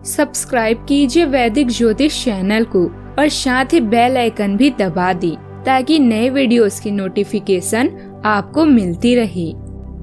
Subscribe कीजिए वैदिक ज्योतिष चैनल को और साथ ही बेल आइकन भी दबा दी ताकि नए वीडियोस की नोटिफिकेशन आपको मिलती रहे।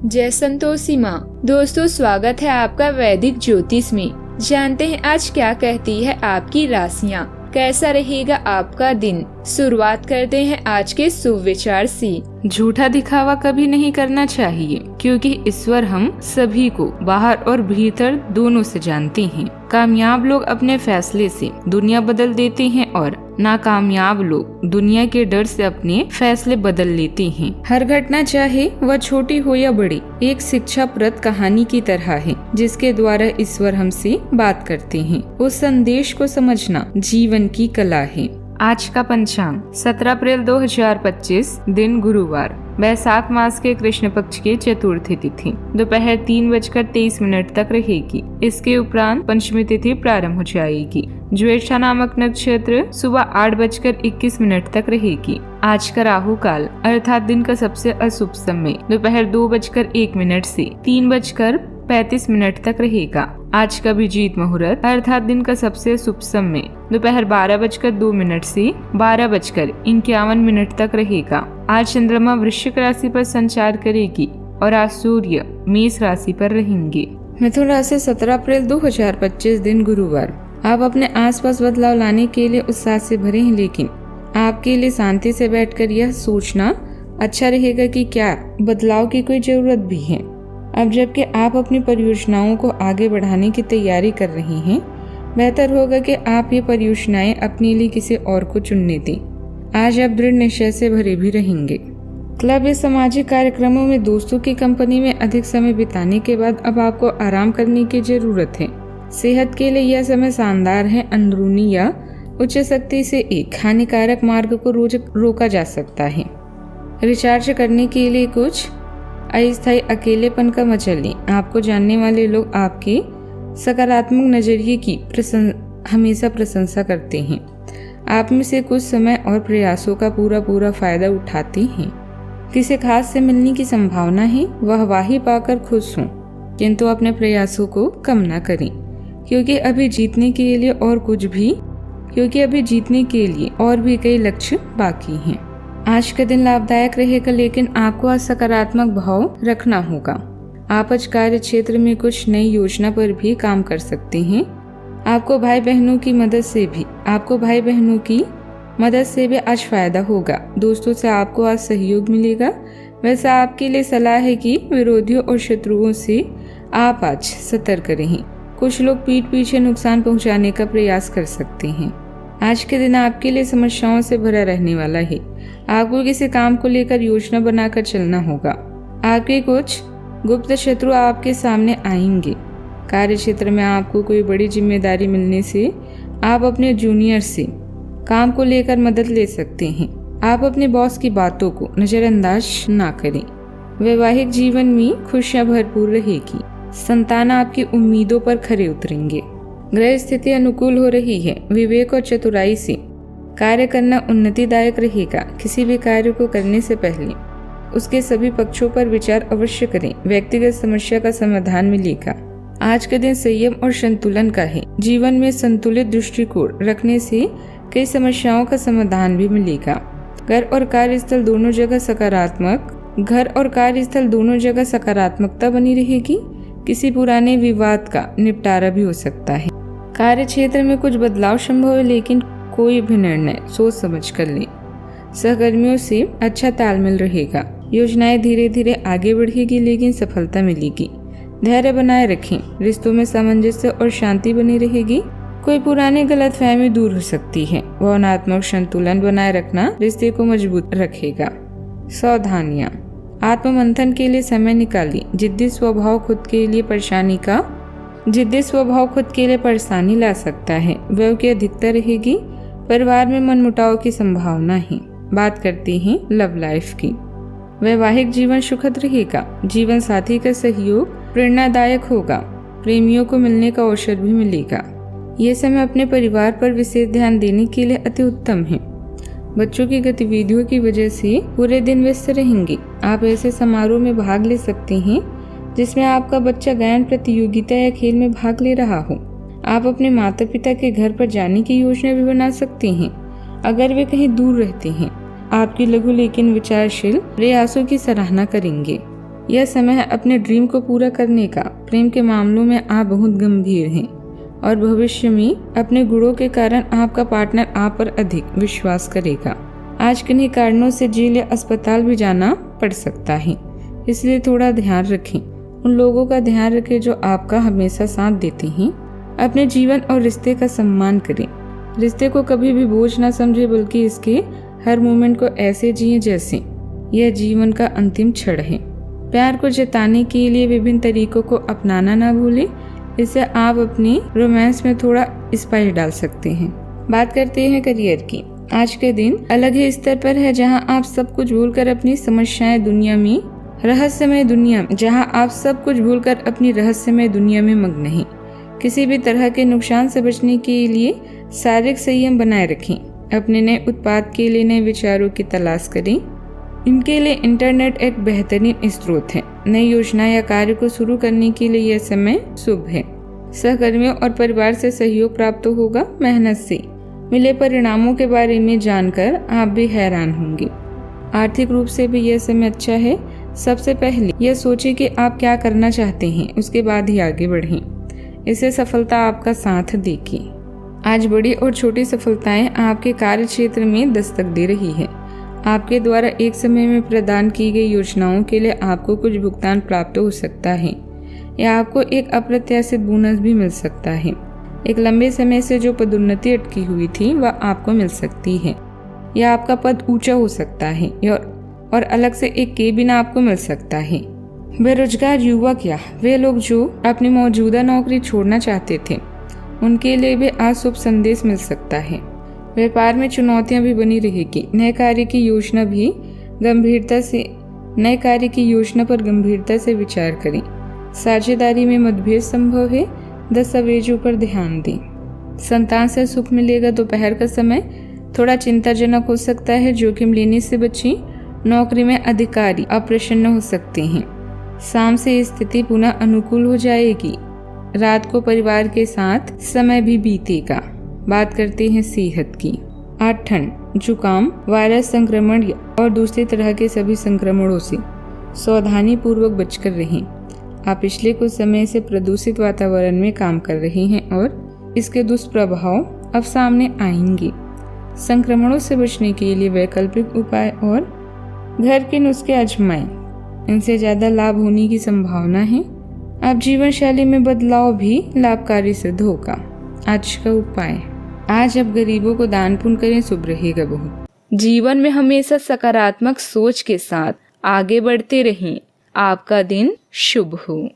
जय संतोषी माँ। दोस्तों, स्वागत है आपका वैदिक ज्योतिष में। जानते हैं आज क्या कहती है आपकी राशियाँ, कैसा रहेगा आपका दिन। शुरुआत करते हैं आज के शुभ विचार से। झूठा दिखावा कभी नहीं करना चाहिए, क्योंकि ईश्वर हम सभी को बाहर और भीतर दोनों से जानते हैं। कामयाब लोग अपने फैसले से दुनिया बदल देते हैं और नाकामयाब लोग दुनिया के डर से अपने फैसले बदल लेते हैं। हर घटना, चाहे वह छोटी हो या बड़ी, एक शिक्षाप्रद कहानी की तरह है, जिसके द्वारा ईश्वर हमसे बात करते हैं। उस संदेश को समझना जीवन की कला है। आज का पंचांग 17 अप्रैल 2025, दिन गुरुवार, वैशाख मास के कृष्ण पक्ष की चतुर्थी तिथि दोपहर 3:23 तक रहेगी। इसके उपरांत पंचमी तिथि प्रारंभ हो जाएगी। ज्येष्ठा नामक नक्षत्र सुबह 8:21 तक रहेगी। आज का राहु काल अर्थात दिन का सबसे अशुभ समय दोपहर 2:01 से 3:35 तक रहेगा। आज का अभिजीत मुहूर्त अर्थात दिन का सबसे शुभ समय दोपहर 12:02 से 12:51 तक रहेगा। आज चंद्रमा वृश्चिक राशि पर संचार करेगी और आज सूर्य मेष राशि पर रहेंगे। मिथुन राशि 17 अप्रैल 2025, दिन गुरुवार। आप अपने आसपास बदलाव लाने के लिए उत्साह से भरे हैं, लेकिन आपके लिए शांति से बैठकर यह सोचना अच्छा रहेगा कि क्या बदलाव की कोई जरूरत भी है। अब जबकि आप अपनी परियोजनाओं को आगे बढ़ाने की तैयारी कर रहे हैं, बेहतर होगा कि आप ये परियोजनाएं अपने लिए किसी और को चुनने दें। आज आप दृढ़ निश्चय से भरे भी रहेंगे। क्लब या सामाजिक कार्यक्रमों में दोस्तों की कंपनी में अधिक समय बिताने के बाद अब आपको आराम करने की जरूरत है। सेहत के लिए यह समय शानदार है। अंदरूनी या उच्च शक्ति से एक हानिकारक मार्ग को रोज रोका जा सकता है। रिचार्ज करने के लिए कुछ अस्थायी अकेलेपन का मजा लें। आपको जानने वाले लोग आपके सकारात्मक नजरिए की हमेशा प्रशंसा करते हैं। आप में से कुछ समय और प्रयासों का पूरा फायदा उठाते हैं। किसी खास से मिलने की संभावना है। वाहवाही पाकर खुश हों, किंतु अपने प्रयासों को कम न करें, क्योंकि अभी जीतने के लिए और भी कई लक्ष्य बाकी हैं। आज का दिन लाभदायक रहेगा, लेकिन आपको आज सकारात्मक भाव रखना होगा। आप आज कार्य क्षेत्र में कुछ नई योजना पर भी काम कर सकते हैं। आपको भाई बहनों की मदद से भी आज फायदा होगा। दोस्तों से आपको आज सहयोग मिलेगा। वैसे आपके लिए सलाह है कि विरोधियों और शत्रुओं से आप आज सतर्क रहें। कुछ लोग पीठ पीछे नुकसान पहुंचाने का प्रयास कर सकते हैं। आज के दिन आपके लिए समस्याओं से भरा रहने वाला है। आपको किसी काम को लेकर योजना बनाकर चलना होगा। आपके कुछ गुप्त शत्रु आपके सामने आएंगे। कार्य क्षेत्र में आपको कोई बड़ी जिम्मेदारी मिलने से आप अपने जूनियर से काम को लेकर मदद ले सकते हैं। आप अपने बॉस की बातों को नजरअंदाज ना करें। वैवाहिक जीवन में खुशियां भरपूर रहेगी। संतान आपकी उम्मीदों पर खरे उतरेंगे। ग्रह स्थिति अनुकूल हो रही है। विवेक और चतुराई से कार्य करना उन्नतिदायक रहेगा। किसी भी कार्य को करने से पहले उसके सभी पक्षों पर विचार अवश्य करें। व्यक्तिगत समस्या का समाधान मिलेगा। आज के दिन संयम और संतुलन का है। जीवन में संतुलित दृष्टिकोण रखने से कई समस्याओं का समाधान भी मिलेगा। घर और कार्यस्थल दोनों जगह सकारात्मकता बनी रहेगी। किसी पुराने विवाद का निपटारा भी हो सकता है। कार्य क्षेत्र में कुछ बदलाव संभव है, लेकिन कोई भी निर्णय सोच समझ कर लें। सहकर्मियों से अच्छा तालमेल रहेगा। योजनाएं धीरे धीरे आगे बढ़ेगी, लेकिन सफलता मिलेगी। धैर्य बनाए रखें। रिश्तों में सामंजस्य और शांति बनी रहेगी। कोई पुरानी गलतफहमी दूर हो सकती है। भावनात्मक संतुलन बनाए रखना रिश्ते को मजबूत रखेगा। सावधानियां। आत्ममंथन के लिए समय निकालिए। जिद्दी स्वभाव खुद के लिए परेशानी ला सकता है। व्यय की अधिकता रहेगी। परिवार में मनमुटाव की संभावना है। बात करते हैं लव लाइफ की। वैवाहिक जीवन सुखद रहेगा। जीवन साथी का सहयोग प्रेरणादायक होगा। प्रेमियों को मिलने का अवसर भी मिलेगा। ये समय अपने परिवार पर विशेष ध्यान देने के लिए अति उत्तम है। बच्चों की गतिविधियों की वजह से पूरे दिन व्यस्त रहेंगे। आप ऐसे समारोह में भाग ले सकते हैं जिसमें आपका बच्चा गायन प्रतियोगिता या खेल में भाग ले रहा हो। आप अपने माता पिता के घर पर जाने की योजना भी बना सकते हैं अगर वे कहीं दूर रहते हैं। आपकी लघु लेकिन विचारशील प्रयासों की सराहना करेंगे। यह समय है अपने ड्रीम को पूरा करने का। प्रेम के मामलों में आप बहुत गंभीर हैं और भविष्य में अपने गुणों के कारण आपका पार्टनर आप पर अधिक विश्वास करेगा। आज किन्हीं कारणों से जेल या अस्पताल भी जाना पड़ सकता है, इसलिए थोड़ा ध्यान रखें। उन लोगों का ध्यान रखें जो आपका हमेशा साथ देते हैं। अपने जीवन और रिश्ते का सम्मान करें। रिश्ते को कभी भी बोझ ना समझे, बल्कि इसके हर मोमेंट को ऐसे जिए जैसे यह जीवन का अंतिम क्षण है। प्यार को जताने के लिए विभिन्न तरीकों को अपनाना ना भूलें। इससे आप अपनी रोमांस में थोड़ा स्पाइस डाल सकते हैं। बात करते हैं करियर की। आज के दिन अलग ही स्तर पर है जहां आप सब कुछ भूलकर अपनी रहस्यमय दुनिया में मग्न हैं। किसी भी तरह के नुकसान से बचने के लिए शारीरिक संयम बनाए रखें। अपने नए उत्पाद के लिए नए विचारों की तलाश करें। इनके लिए इंटरनेट एक बेहतरीन स्रोत है। नई योजना या कार्य को शुरू करने के लिए यह समय शुभ है। सहकर्मियों और परिवार से सहयोग प्राप्त होगा। मेहनत से मिले परिणामों के बारे में जानकर आप भी हैरान होंगे। आर्थिक रूप से भी यह समय अच्छा है। सबसे पहले यह सोचें कि आप क्या करना चाहते हैं, उसके बाद ही आगे बढ़ें। इससे सफलता आपका साथ देगी। आज बड़ी और छोटी सफलताएं आपके कार्य क्षेत्र में दस्तक दे रही है। आपके द्वारा एक समय में प्रदान की गई योजनाओं के लिए आपको कुछ भुगतान प्राप्त हो सकता है या आपको एक अप्रत्याशित बोनस भी मिल सकता है। एक लंबे समय से जो पदोन्नति अटकी हुई थी वह आपको मिल सकती है या आपका पद ऊंचा हो सकता है और अलग से एक केबिन आपको मिल सकता है। बेरोजगार युवक या वे लोग जो अपनी मौजूदा नौकरी छोड़ना चाहते थे, उनके लिए भी आज शुभ संदेश मिल सकता है। व्यापार में चुनौतियां भी बनी रहेगी। नए कार्य की योजना पर गंभीरता से विचार करें। साझेदारी में मतभेद संभव है। दस्तावेजों पर ध्यान दें। संतान से सुख मिलेगा। दोपहर का समय थोड़ा चिंताजनक हो सकता है। जोखिम लेने से बचें। नौकरी में अधिकारी अप्रसन्न हो सकते हैं। शाम से स्थिति पुनः अनुकूल हो जाएगी। रात को परिवार के साथ समय भी बीतेगा। बात करते हैं सेहत की। आज ठंड, जुकाम, वायरस संक्रमण और दूसरी तरह के सभी संक्रमणों से सावधानी पूर्वक बचकर रहें। आप पिछले कुछ समय से प्रदूषित वातावरण में काम कर रहे हैं और इसके दुष्प्रभाव अब सामने आएंगे। संक्रमणों से बचने के लिए वैकल्पिक उपाय और घर के नुस्खे आजमाएं। इनसे ज्यादा लाभ होने की संभावना है। अब जीवन शैली में बदलाव भी लाभकारी सिद्ध होगा। आज का उपाय, आज अब गरीबों को दान पुण्य करें, शुभ रहेगा बहुत। जीवन में हमेशा सकारात्मक सोच के साथ आगे बढ़ते रहें। आपका दिन शुभ हो।